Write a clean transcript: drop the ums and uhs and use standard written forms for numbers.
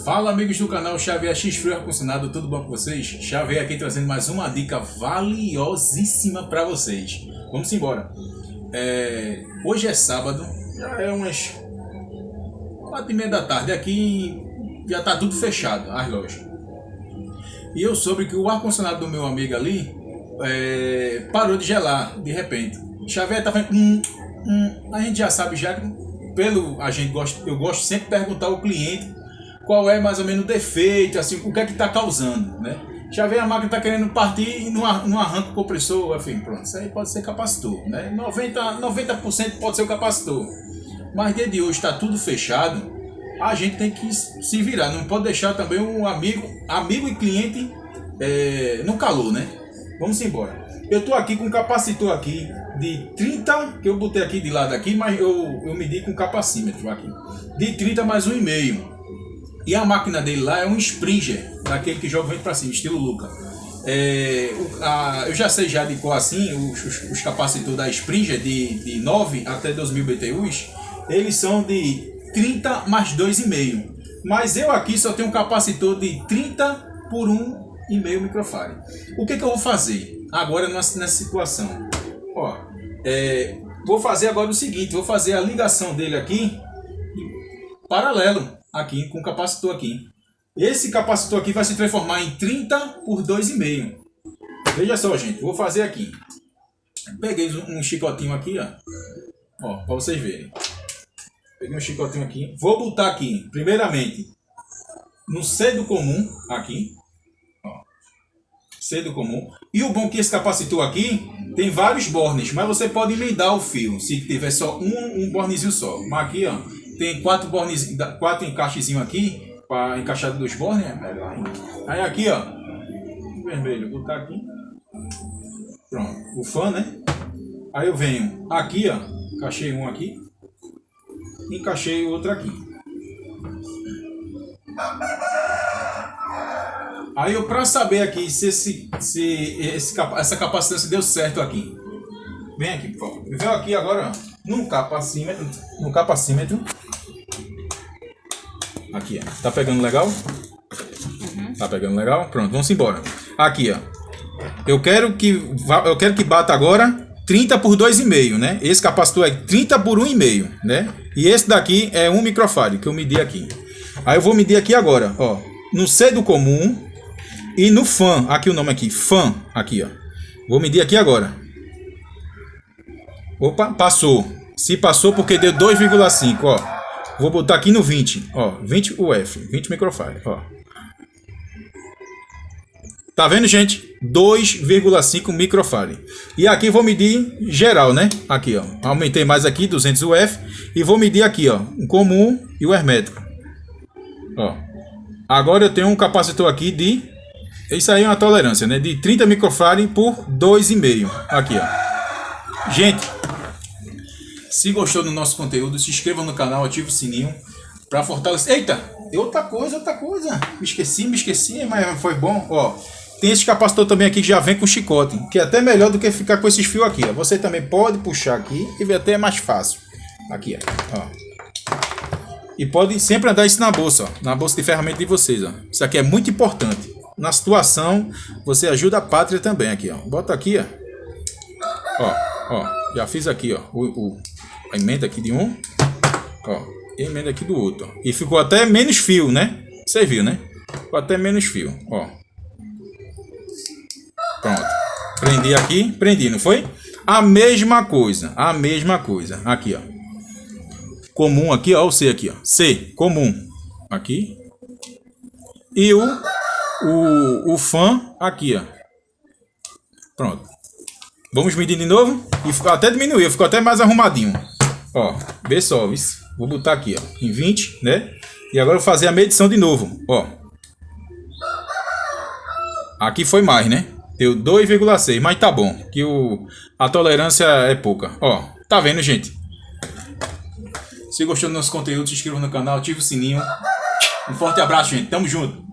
Fala, amigos do canal Xavier X Frio Ar-Condicionado, tudo bom com vocês? Xavier aqui trazendo mais uma dica valiosíssima para vocês. Vamos embora. Hoje é sábado, já é umas 4h30 da tarde, aqui já tá tudo fechado, as lojas. E eu soube que o ar-condicionado do meu amigo ali parou de gelar, de repente. Xavier tá falando, a gente já sabe, eu gosto sempre de perguntar ao cliente qual é mais ou menos o defeito, assim, o que é que está causando, né? Já vê a máquina está querendo partir e não arranca o compressor, enfim, pronto, isso aí pode ser capacitor, né? 90% pode ser o capacitor, mas dia de hoje está tudo fechado, a gente tem que se virar, não pode deixar também um amigo e cliente no calor, né? Vamos embora. Eu estou aqui com um capacitor aqui de 30, que eu botei aqui de lado aqui, mas eu medi com capacímetro aqui, de 30 mais 1,5. E a máquina dele lá é um Springer, daquele que joga vento para cima, estilo Luca. Eu já sei já de qual assim, os capacitores da Springer de 9 até 2000 BTUs, eles são de 30 mais 2,5. Mas eu aqui só tenho um capacitor de 30 por 1,5 microfarad. O que eu vou fazer agora nessa situação? Vou fazer agora o seguinte, vou fazer a ligação dele aqui, paralelo. Aqui, com o capacitor aqui. Esse capacitor aqui vai se transformar em 30 por 2,5. Veja só, gente. Vou fazer aqui. Peguei um chicotinho aqui, ó. Para vocês verem. Peguei um chicotinho aqui. Vou botar aqui, primeiramente, no C do comum, aqui. Ó. C do comum. E o bom é que esse capacitor aqui tem vários bornes, mas você pode emendar o fio, se tiver só um bornezinho só. Mas aqui, ó. Tem 4 encaixezinhos aqui, para encaixar 2 bornes, melhor ainda. Aí aqui, ó, vermelho, vou botar aqui. Pronto, o fã, né? Aí eu venho aqui, ó, encaixei um aqui, encaixei o outro aqui. Aí eu, para saber aqui se essa capacitância deu certo aqui. Vem aqui, por favor. Venho aqui agora, ó, no capacímetro. Aqui, ó. Tá pegando legal? Uhum. Tá pegando legal? Pronto, vamos embora. Aqui, ó. Eu quero que bata agora 30 por 2,5, né? Esse capacitor é 30 por 1,5, né? E esse daqui é 1 microfarad, que eu medi aqui. Aí eu vou medir aqui agora, ó. No C do comum e no fan. Aqui o nome aqui, fan. Aqui, ó. Vou medir aqui agora. Opa, passou. Se passou porque deu 2,5, ó. Vou botar aqui no 20, ó, 20 UF, 20 microfarad, ó. Tá vendo, gente? 2,5 microfarad. E aqui vou medir geral, né? Aqui, ó. Aumentei mais aqui, 200 UF. E vou medir aqui, ó, o comum e o hermético. Ó. Agora eu tenho um capacitor aqui de... Isso aí é uma tolerância, né? De 30 microfarad por 2,5. Aqui, ó. Gente... Se gostou do nosso conteúdo, se inscreva no canal, ative o sininho para fortalecer. Eita, outra coisa. Me esqueci, mas foi bom. Ó, tem esse capacitor também aqui que já vem com chicote, que é até melhor do que ficar com esses fios aqui. Ó. Você também pode puxar aqui e ver até mais fácil. Aqui, ó. E pode sempre andar isso na bolsa, ó, na bolsa de ferramenta de vocês. Ó. Isso aqui é muito importante. Na situação, você ajuda a pátria também aqui, ó. Bota aqui, ó. Ó, já fiz aqui, ó. A emenda aqui de um, ó, e a emenda aqui do outro, ó. E ficou até menos fio, né? Você viu, né? Ficou até menos fio, ó. Pronto. Prendi, não foi? A mesma coisa. Aqui, ó. Comum aqui, ó, o C aqui, ó. C, comum. Aqui. E o fã aqui, ó. Pronto. Vamos medir de novo. E até diminuiu, ficou até mais arrumadinho. Ó, vê só, vou botar aqui, ó, em 20, né? E agora eu vou fazer a medição de novo, ó. Aqui foi mais, né? Deu 2,6, mas tá bom, que a tolerância é pouca. Ó, tá vendo, gente? Se gostou do nosso conteúdo, se inscreva no canal, ative o sininho. Um forte abraço, gente. Tamo junto.